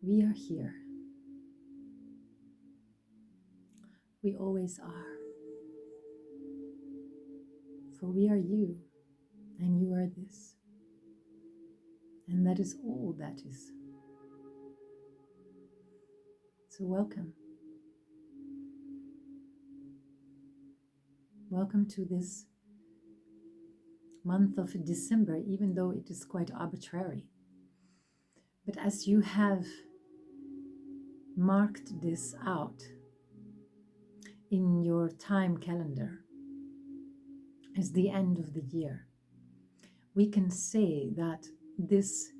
We are here. We always are. For we are you, and you are this. And that is all that is. So welcome. Welcome to this month of December, even though it is quite arbitrary. But as you have marked this out in your time calendar as the end of the year, we can say that this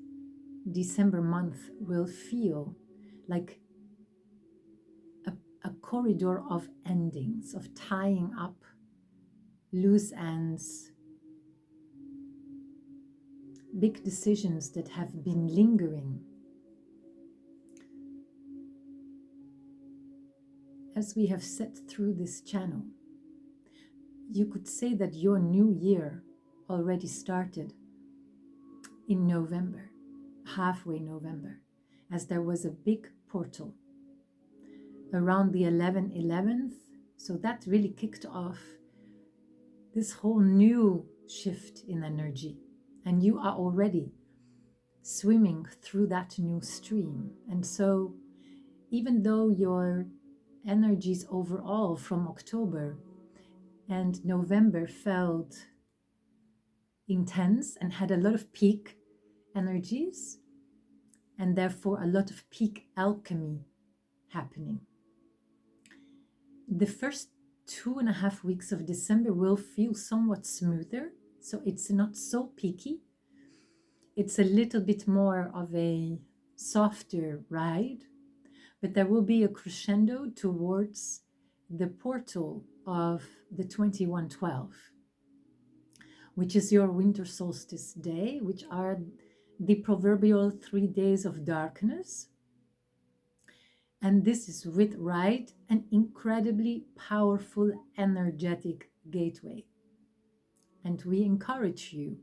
December month will feel like a corridor of endings, of tying up loose ends, big decisions that have been lingering. As we have set through this channel, you could say that your new year already started in November, halfway November, as there was a big portal around the 11th. So that really kicked off this whole new shift in energy. And you are already swimming through that new stream. And so even though your energies overall from October and November felt intense and had a lot of peak energies, and therefore a lot of peak alchemy happening, the first 2.5 weeks of December will feel somewhat smoother. So it's not so peaky. It's a little bit more of a softer ride, but there will be a crescendo towards the portal of the 2112, which is your winter solstice day, which are the proverbial 3 days of darkness. And this is with right an incredibly powerful, energetic gateway. And we encourage you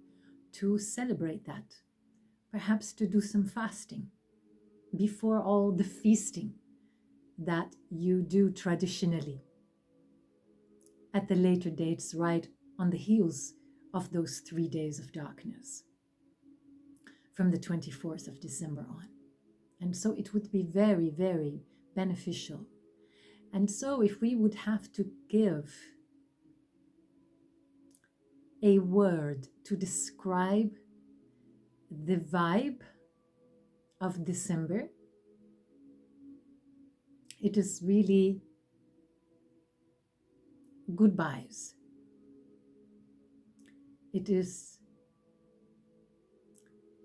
to celebrate that, perhaps to do some fasting before all the feasting that you do traditionally at the later dates, right on the heels of those 3 days of darkness from the 24th of December on. And so it would be very, very beneficial. And so if we would have to give a word to describe the vibe of December, it is really goodbyes. It is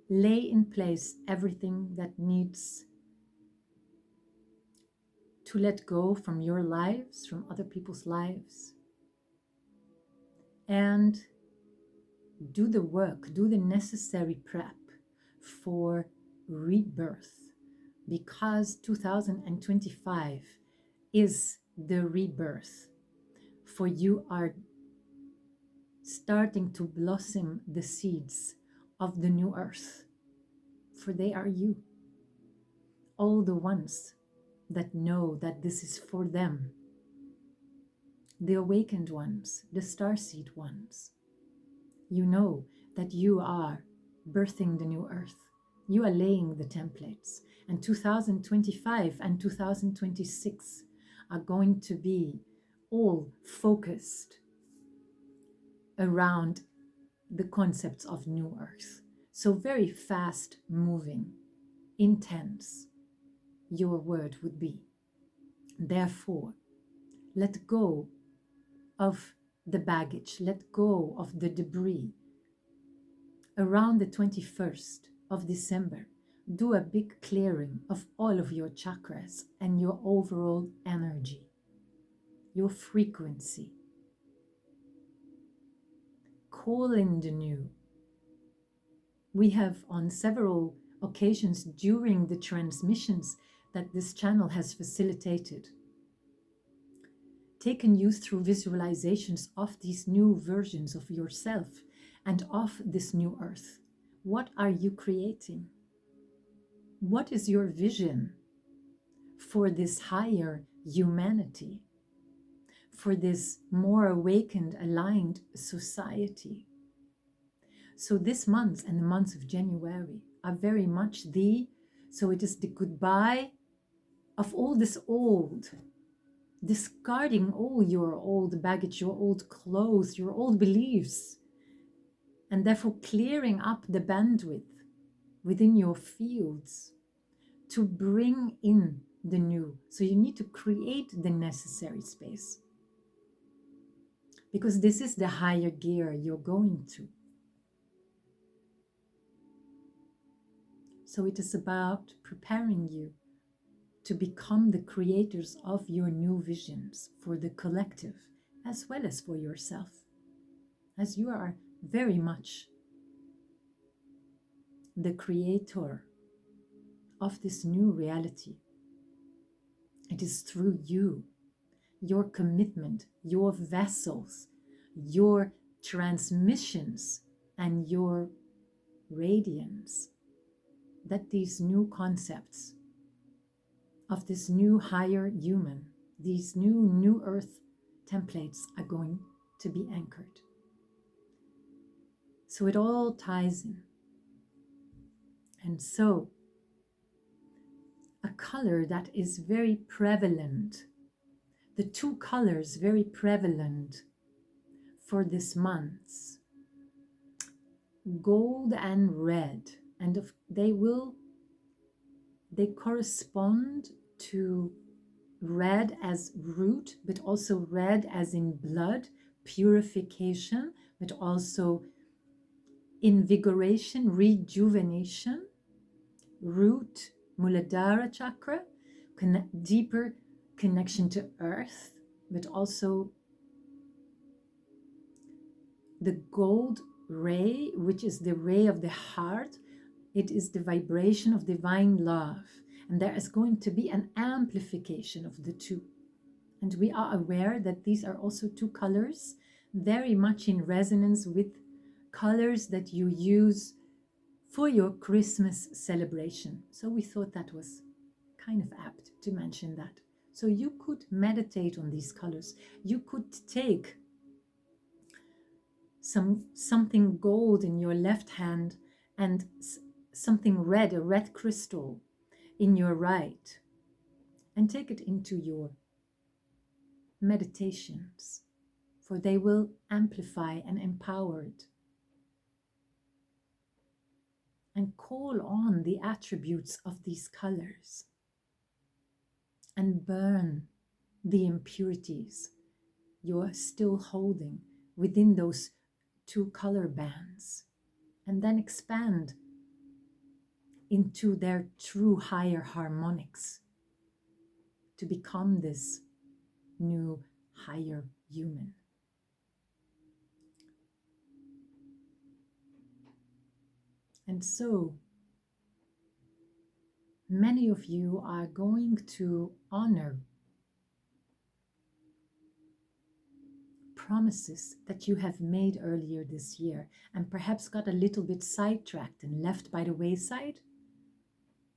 lay in place everything that needs to let go from your lives, from other people's lives, and do the work, do the necessary prep for rebirth, because 2025 is the rebirth. For you are starting to blossom the seeds of the new earth, for they are you. All the ones that know that this is for them, the awakened ones, the starseed ones, you know that you are birthing the new earth. You are laying the templates, and 2025 and 2026 are going to be all focused around the concepts of new earth. So very fast moving, intense, your word would be. Therefore, let go of the baggage, let go of the debris. Around the 21st of December, do a big clearing of all of your chakras and your overall energy, your frequency. Call in the new. We have on several occasions during the transmissions that this channel has facilitated taken you through visualizations of these new versions of yourself and of this new earth. What are you creating? What is your vision for this higher humanity, for this more awakened, aligned society? So this month and the months of January are very much so it is the goodbye of all this old, discarding all your old baggage, your old clothes, your old beliefs, and therefore clearing up the bandwidth within your fields to bring in the new. So you need to create the necessary space, because this is the higher gear you're going to. So it is about preparing you to become the creators of your new visions for the collective as well as for yourself, as you are very much the creator of this new reality. It is through you, your commitment, your vessels, your transmissions, and your radiance that these new concepts of this new higher human, these new earth templates are going to be anchored. So it all ties in. And so a color that is very prevalent, the two colors very prevalent for this month, gold and red, and they correspond to red as root, but also red as in blood, purification, but also invigoration, rejuvenation. Root, Muladhara chakra, deeper connection to earth, but also the gold ray, which is the ray of the heart. It is the vibration of divine love. And there is going to be an amplification of the two. And we are aware that these are also two colors very much in resonance with colors that you use for your Christmas celebration. So we thought that was kind of apt to mention that. So you could meditate on these colors. You could take something gold in your left hand and something red, a red crystal in your right, and take it into your meditations, for they will amplify and empower it. And call on the attributes of these colors and burn the impurities you're still holding within those two color bands, and then expand into their true higher harmonics to become this new higher human. And so many of you are going to honor promises that you have made earlier this year and perhaps got a little bit sidetracked and left by the wayside.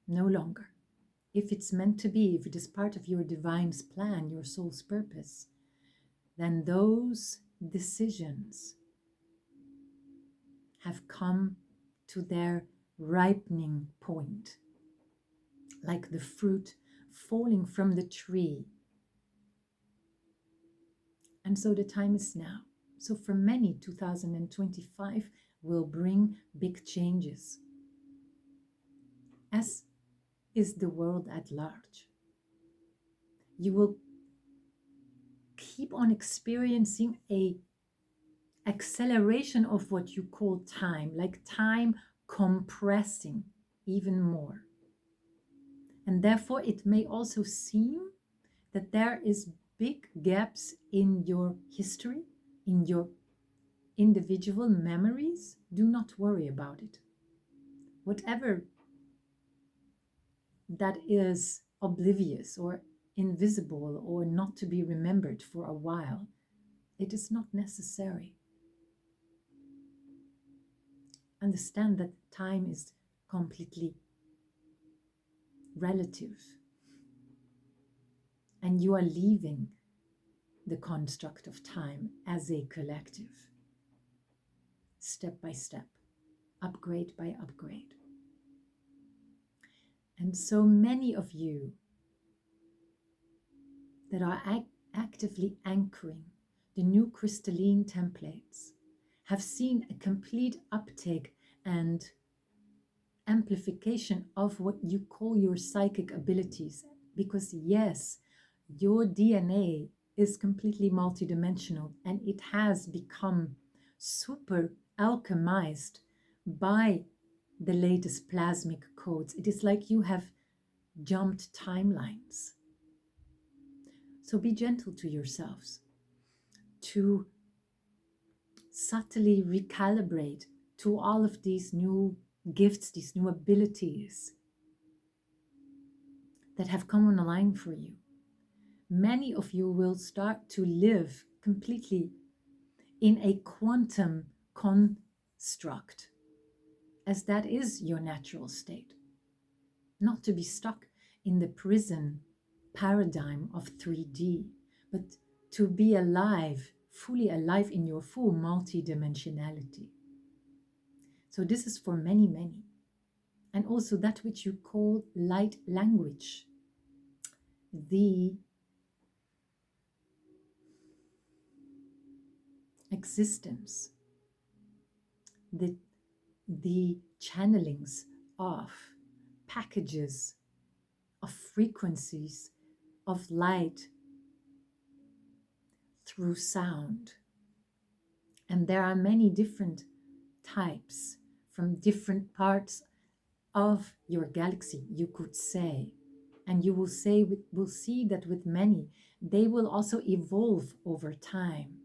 No longer. If it's meant to be, if it is part of your divine's plan, your soul's purpose, then those decisions have come to their ripening point, like the fruit falling from the tree. And so the time is now. So for many, 2025 will bring big changes, as is the world at large. You will keep on experiencing a acceleration of what you call time, like time compressing even more. And therefore it may also seem that there is big gaps in your history, in your individual memories. Do not worry about it. Whatever that is oblivious or invisible or not to be remembered for a while, it is not necessary. Understand that time is completely relative, and you are leaving the construct of time as a collective, step by step, upgrade by upgrade. And so many of you that are actively anchoring the new crystalline templates have seen a complete uptake and amplification of what you call your psychic abilities. Because yes, your DNA is completely multidimensional, and it has become super alchemized by the latest plasmic codes. It is like you have jumped timelines. So be gentle to yourselves to subtly recalibrate to all of these new gifts, these new abilities that have come online for you. Many of you will start to live completely in a quantum construct, as that is your natural state. Not to be stuck in the prison paradigm of 3D, but to be alive, fully alive in your full multidimensionality. So this is for many, many. And also that which you call light language, the existence, the channelings of packages, of frequencies, of light through sound. And there are many different types from different parts of your galaxy, you could say. And you will see that with many, they will also evolve over time.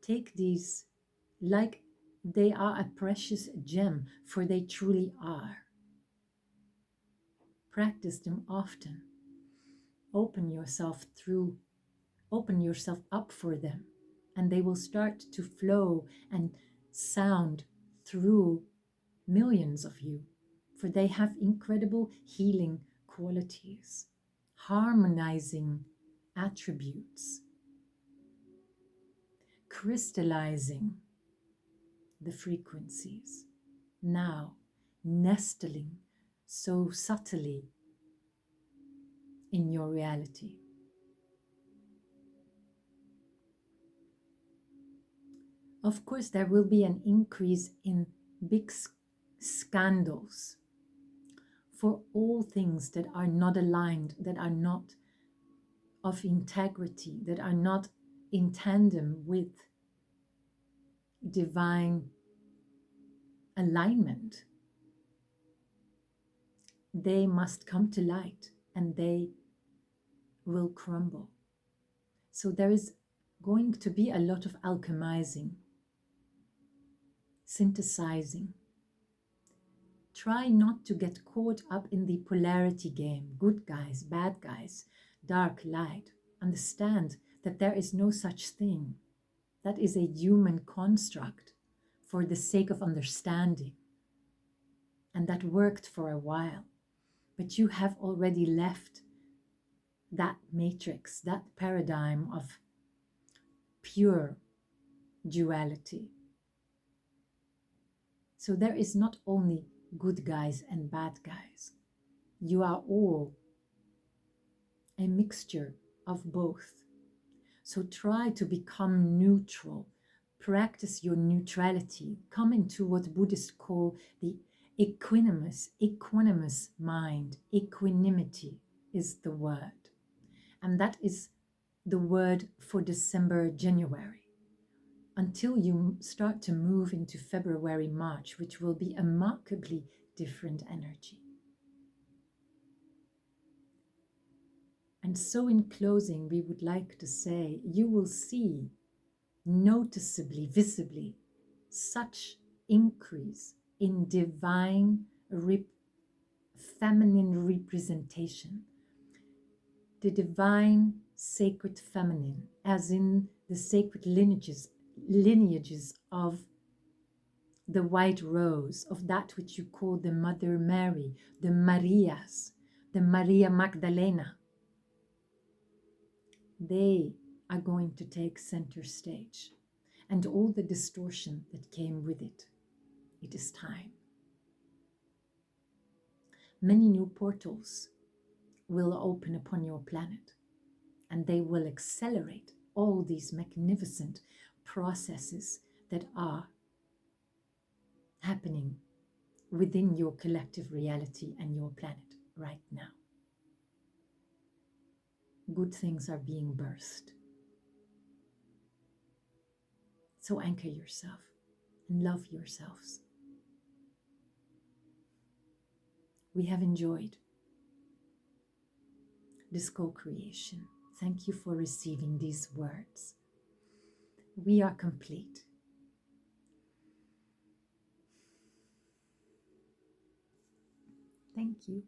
Take these like they are a precious gem, for they truly are. Practice them often. Open yourself up for them, and they will start to flow and sound through millions of you, for they have incredible healing qualities, harmonizing attributes, crystallizing the frequencies, now nestling so subtly in your reality. Of course, there will be an increase in big scandals for all things that are not aligned, that are not of integrity, that are not in tandem with divine alignment. They must come to light, and they will crumble. So there is going to be a lot of alchemizing, synthesizing. Try not to get caught up in the polarity game, good guys, bad guys, dark, light. Understand that there is no such thing. That is a human construct for the sake of understanding. And that worked for a while. But you have already left that matrix, that paradigm of pure duality. So there is not only good guys and bad guys. You are all a mixture of both. So try to become neutral. Practice your neutrality. Come into what Buddhists call the equanimous mind. Equanimity is the word. And that is the word for December, January, until you start to move into February, March, which will be a markedly different energy. And so in closing, we would like to say, you will see noticeably, visibly, such increase in divine feminine representation. The divine sacred feminine, as in the sacred lineages of the white rose of that which you call the Mother Mary, the Marias, the Maria Magdalena. They are going to take center stage, and all the distortion that came with it. It is time. Many new portals will open upon your planet, and they will accelerate all these magnificent processes that are happening within your collective reality and your planet right now. Good things are being birthed. So anchor yourself and love yourselves. We have enjoyed this co-creation. Thank you for receiving these words. We are complete. Thank you.